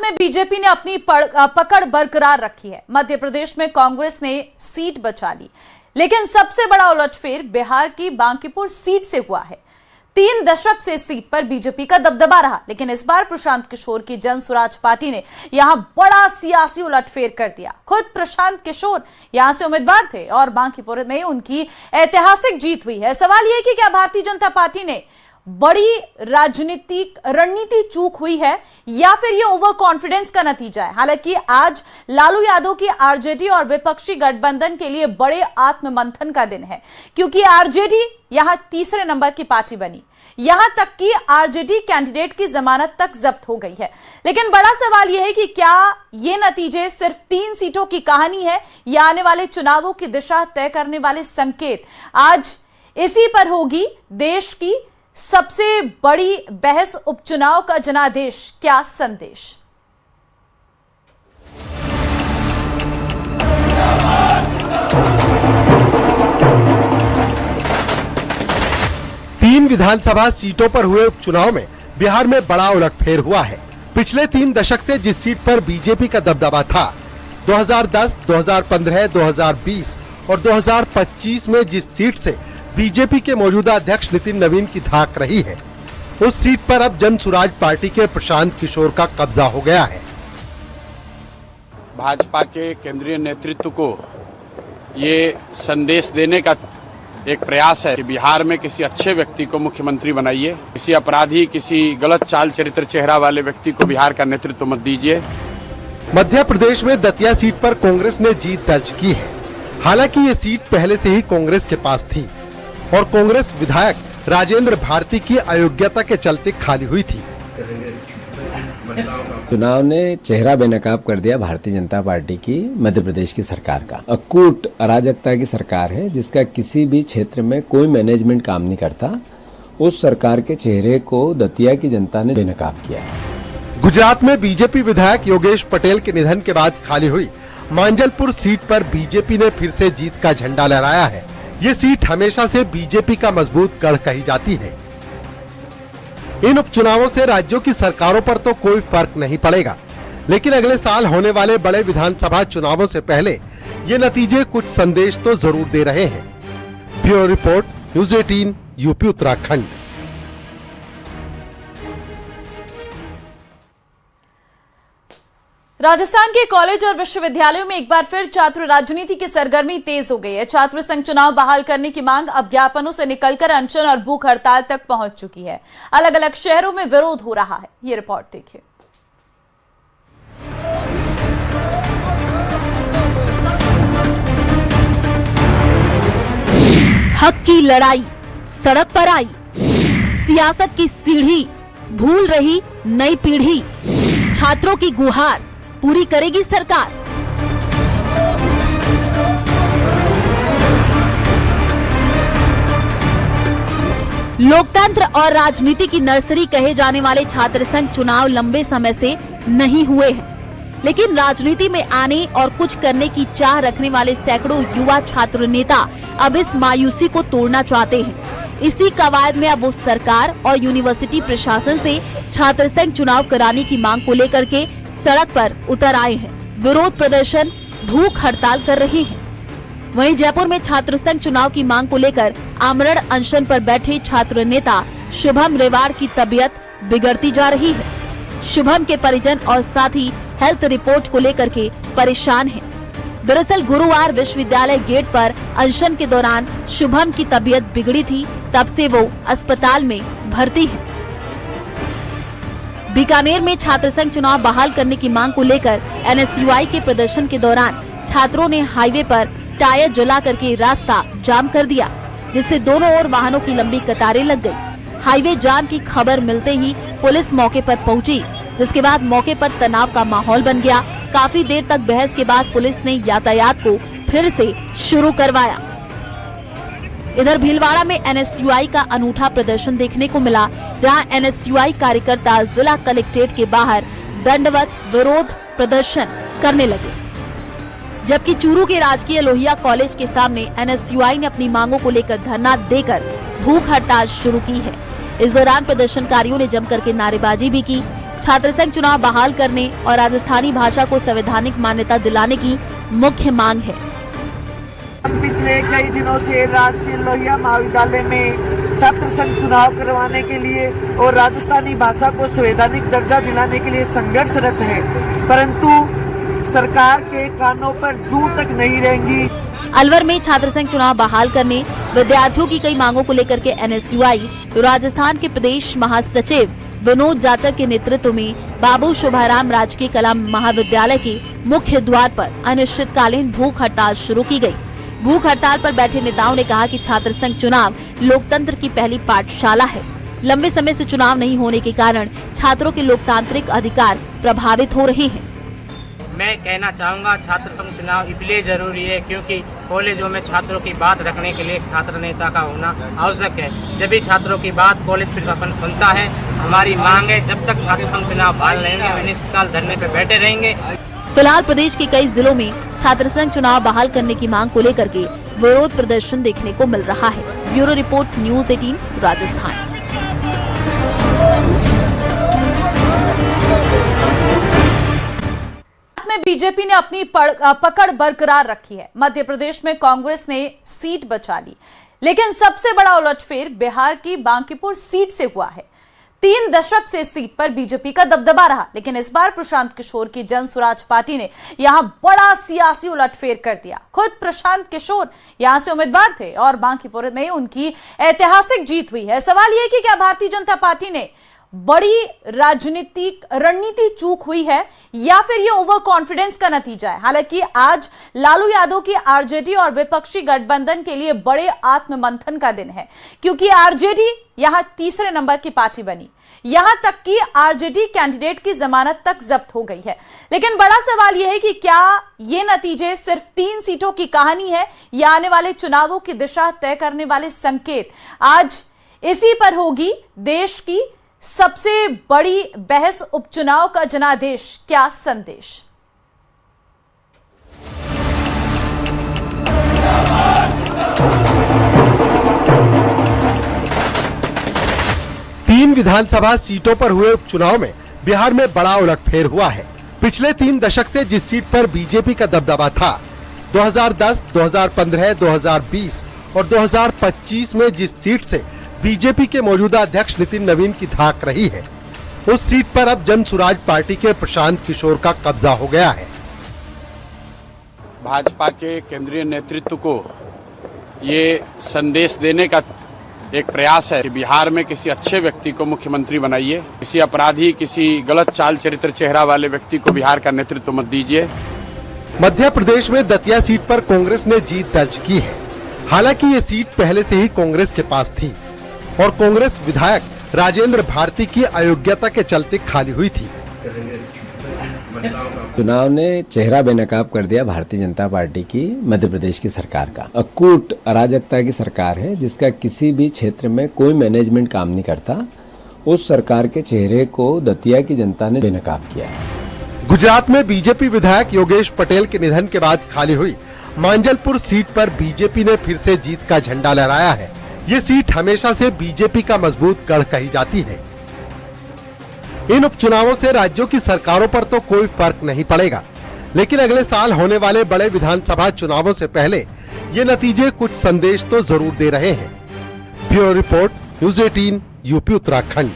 में बीजेपी ने अपनी पकड़ बरकरार रखी है। मध्य प्रदेश में कांग्रेस ने सीट बचा ली, लेकिन सबसे बड़ा उलटफेर बिहार की बांकीपुर सीट से हुआ है। 3 दशक से सीट पर बीजेपी का दबदबा रहा, लेकिन इस बार प्रशांत किशोर की जन स्वराज पार्टी ने यहां बड़ा सियासी उलटफेर कर दिया। खुद प्रशांत किशोर यहां से उम्मीदवार थे और बांकीपुर में उनकी ऐतिहासिक जीत हुई है। सवाल यह कि क्या भारतीय जनता पार्टी ने बड़ी राजनीतिक रणनीति चूक हुई है या फिर यह ओवर कॉन्फिडेंस का नतीजा है। हालांकि आज लालू यादव की आरजेडी और विपक्षी गठबंधन के लिए बड़े आत्ममंथन का दिन है, क्योंकि आरजेडी यहां तीसरे नंबर की पार्टी बनी। यहां तक कि आरजेडी कैंडिडेट की जमानत तक जब्त हो गई है। लेकिन बड़ा सवाल यह है कि क्या ये नतीजे सिर्फ 3 सीटों की कहानी है या आने वाले चुनावों की दिशा तय करने वाले संकेत। आज इसी पर होगी देश की सबसे बड़ी बहस, उपचुनाव का जनादेश क्या संदेश। तीन विधानसभा सीटों पर हुए उपचुनाव में बिहार में बड़ा उलटफेर हुआ है। पिछले 3 दशक से जिस सीट पर बीजेपी का दबदबा था, 2010, 2015, 2020 और 2025 में जिस सीट से बीजेपी के मौजूदा अध्यक्ष नितिन नवीन की धाक रही है, उस सीट पर अब जन स्वराज पार्टी के प्रशांत किशोर का कब्जा हो गया है। भाजपा के केंद्रीय नेतृत्व को ये संदेश देने का एक प्रयास है कि बिहार में किसी अच्छे व्यक्ति को मुख्यमंत्री बनाइए, किसी अपराधी, किसी गलत चाल चरित्र चेहरा वाले व्यक्ति को बिहार का नेतृत्व मत दीजिए। मध्य प्रदेश में दतिया सीट पर कांग्रेस ने जीत दर्ज की है। हालांकि ये सीट पहले से ही कांग्रेस के पास थी और कांग्रेस विधायक राजेंद्र भारती की अयोग्यता के चलते खाली हुई थी। चुनाव ने चेहरा बेनकाब कर दिया भारतीय जनता पार्टी की मध्य प्रदेश की सरकार का। अकूट अराजकता की सरकार है, जिसका किसी भी क्षेत्र में कोई मैनेजमेंट काम नहीं करता। उस सरकार के चेहरे को दतिया की जनता ने बेनकाब किया। गुजरात में बीजेपी विधायक योगेश पटेल के निधन के बाद खाली हुई मांजलपुर सीट पर बीजेपी ने फिर से जीत का झंडा लहराया है। ये सीट हमेशा से बीजेपी का मजबूत गढ़ कही जाती है। इन उपचुनावों से राज्यों की सरकारों पर तो कोई फर्क नहीं पड़ेगा, लेकिन अगले साल होने वाले बड़े विधानसभा चुनावों से पहले ये नतीजे कुछ संदेश तो जरूर दे रहे हैं। Bureau report, news 18, UP Uttarakhand. Rajasthan के कॉलेज और विश्वविद्यालयों में एक बार फिर छात्र राजनीति की सरगर्मी तेज हो गई है। छात्र संघ चुनाव बहाल करने की मांग अब ज्ञापनों से निकलकर अनशन और भूख हड़ताल तक पहुंच चुकी है। अलग अलग शहरों में विरोध हो रहा है। ये रिपोर्ट देखिए। हक की लड़ाई सड़क पर आई, सियासत की सीढ़ी भूल रही नई पीढ़ी, छात्रों की गुहार पूरी करेगी सरकार। लोकतंत्र और राजनीति की नर्सरी कहे जाने वाले छात्र संघ चुनाव लंबे समय से नहीं हुए हैं, लेकिन राजनीति में आने और कुछ करने की चाह रखने वाले सैकड़ों युवा छात्र नेता अब इस मायूसी को तोड़ना चाहते हैं। इसी कवायद में अब उस सरकार और यूनिवर्सिटी प्रशासन से छात्र संघ चुनाव कराने की मांग को लेकर के सड़क पर उतर आए हैं। विरोध प्रदर्शन, भूख हड़ताल कर रहे हैं। वहीं जयपुर में छात्र संघ चुनाव की मांग को लेकर आमरण अनशन पर बैठे छात्र नेता शुभम रेवाड़ की तबीयत बिगड़ती जा रही है। शुभम के परिजन और साथी हेल्थ रिपोर्ट को लेकर के परेशान हैं। दरअसल गुरुवार विश्वविद्यालय गेट पर अनशन के दौरान शुभम की तबीयत बिगड़ी थी, तब से वो अस्पताल में भर्ती है। बीकानेर में छात्र संघ चुनाव बहाल करने की मांग को लेकर एनएसयूआई के प्रदर्शन के दौरान छात्रों ने हाईवे पर टायर जला करके रास्ता जाम कर दिया, जिससे दोनों ओर वाहनों की लंबी कतारें लग गई। हाईवे जाम की खबर मिलते ही पुलिस मौके पर पहुंची, जिसके बाद मौके पर तनाव का माहौल बन गया। काफी देर तक बहस के बाद पुलिस ने यातायात को फिर से शुरू करवाया। इधर भीलवाड़ा में एनएसयूआई का अनूठा प्रदर्शन देखने को मिला, जहां एनएसयूआई कार्यकर्ता जिला कलेक्ट्रेट के बाहर दंडवत विरोध प्रदर्शन करने लगे, जबकि चूरू के राजकीय लोहिया कॉलेज के सामने एनएसयूआई ने अपनी मांगों को लेकर धरना देकर भूख हड़ताल शुरू की है। इस दौरान प्रदर्शनकारियों ने जमकर के नारेबाजी भी की। छात्र संघ चुनाव बहाल करने और राजस्थानी भाषा को संवैधानिक मान्यता दिलाने की मुख्य मांग है। पिछले कई दिनों से राजकीय लोहिया महाविद्यालय में छात्र संघ चुनाव करवाने के लिए और राजस्थानी भाषा को संवैधानिक दर्जा दिलाने के लिए संघर्षरत है, परंतु सरकार के कानों पर जूं तक नहीं रहेंगी। अलवर में छात्र संघ चुनाव बहाल करने, विद्यार्थियों की कई मांगों को लेकर के एनएसयूआई राजस्थान के प्रदेश महासचिव विनोद जाटव के नेतृत्व में बाबू शोभाराम राजकीय कला महाविद्यालय के मुख्य द्वार पर अनिश्चितकालीन भूख हड़ताल शुरू की गई। भूख हड़ताल पर बैठे नेताओं ने कहा कि छात्र संघ चुनाव लोकतंत्र की पहली पाठशाला है। लंबे समय से चुनाव नहीं होने के कारण छात्रों के लोकतांत्रिक अधिकार प्रभावित हो रहे हैं। मैं कहना चाहूँगा छात्र संघ चुनाव इसलिए जरूरी है क्योंकि कॉलेजों में छात्रों की बात रखने के लिए छात्र नेता का होना आवश्यक है। जब भी छात्रों की बात कॉलेज प्रशासन सुनता है, हमारी मांग है जब तक छात्र संघ चुनाव बहाल रहेंगे अनिश्चितकाल धरने पर बैठे रहेंगे। फिलहाल प्रदेश के कई जिलों में छात्र संघ चुनाव बहाल करने की मांग को लेकर के विरोध प्रदर्शन देखने को मिल रहा है। Bureau report news 18 Rajasthan. में बीजेपी ने अपनी पकड़ बरकरार रखी है। मध्य प्रदेश में कांग्रेस ने सीट बचा ली, लेकिन सबसे बड़ा उलटफेर बिहार की बांकीपुर सीट से हुआ है। 3 दशक से इस सीट पर बीजेपी का दबदबा रहा, लेकिन इस बार प्रशांत किशोर की जन स्वराज पार्टी ने यहां बड़ा सियासी उलटफेर कर दिया। खुद प्रशांत किशोर यहां से उम्मीदवार थे और बांकीपुर में उनकी ऐतिहासिक जीत हुई है। सवाल यह कि क्या भारतीय जनता पार्टी ने बड़ी राजनीतिक रणनीति चूक हुई है या फिर ये ओवर कॉन्फिडेंस का नतीजा है। हालांकि आज लालू यादव की आरजेडी और विपक्षी गठबंधन के लिए बड़े आत्ममंथन का दिन है, क्योंकि आरजेडी यहां तीसरे नंबर की पार्टी बनी। यहां तक कि आरजेडी कैंडिडेट की जमानत तक जब्त हो गई है। लेकिन बड़ा सवाल यह है कि क्या ये नतीजे सिर्फ 3 सीटों की कहानी है या आने वाले चुनावों की दिशा तय करने वाले संकेत। आज इसी पर होगी देश की सबसे बड़ी बहस, उपचुनाव का जनादेश क्या संदेश। तीन विधानसभा सीटों पर हुए उपचुनाव में बिहार में बड़ा उलटफेर हुआ है। पिछले 3 दशक से जिस सीट पर बीजेपी का दबदबा था, 2010, 2015, 2020 और 2025 में जिस सीट से बीजेपी के मौजूदा अध्यक्ष नितिन नवीन की धाक रही है, उस सीट पर अब जन स्वराज पार्टी के प्रशांत किशोर का कब्जा हो गया है। भाजपा के केंद्रीय नेतृत्व को ये संदेश देने का एक प्रयास है कि बिहार में किसी अच्छे व्यक्ति को मुख्यमंत्री बनाइए, किसी अपराधी, किसी गलत चाल चरित्र चेहरा वाले व्यक्ति को बिहार का नेतृत्व मत दीजिए। मध्य प्रदेश में दतिया सीट पर कांग्रेस ने जीत दर्ज की है। हालांकि ये सीट पहले से ही कांग्रेस के पास थी और कांग्रेस विधायक राजेंद्र भारती की अयोग्यता के चलते खाली हुई थी। चुनाव ने चेहरा बेनकाब कर दिया भारतीय जनता पार्टी की मध्य प्रदेश की सरकार का। अकूट अराजकता की सरकार है जिसका किसी भी क्षेत्र में कोई मैनेजमेंट काम नहीं करता। उस सरकार के चेहरे को दतिया की जनता ने बेनकाब किया है। गुजरात में बीजेपी विधायक योगेश पटेल के निधन के बाद खाली हुई मांजलपुर सीट पर बीजेपी ने फिर से जीत का झंडा लहराया है। ये सीट हमेशा से बीजेपी का मजबूत गढ़ कही जाती है। इन उपचुनावों से राज्यों की सरकारों पर तो कोई फर्क नहीं पड़ेगा, लेकिन अगले साल होने वाले बड़े विधानसभा चुनावों से पहले ये नतीजे कुछ संदेश तो जरूर दे रहे हैं। Bureau report news 18 UP Uttarakhand.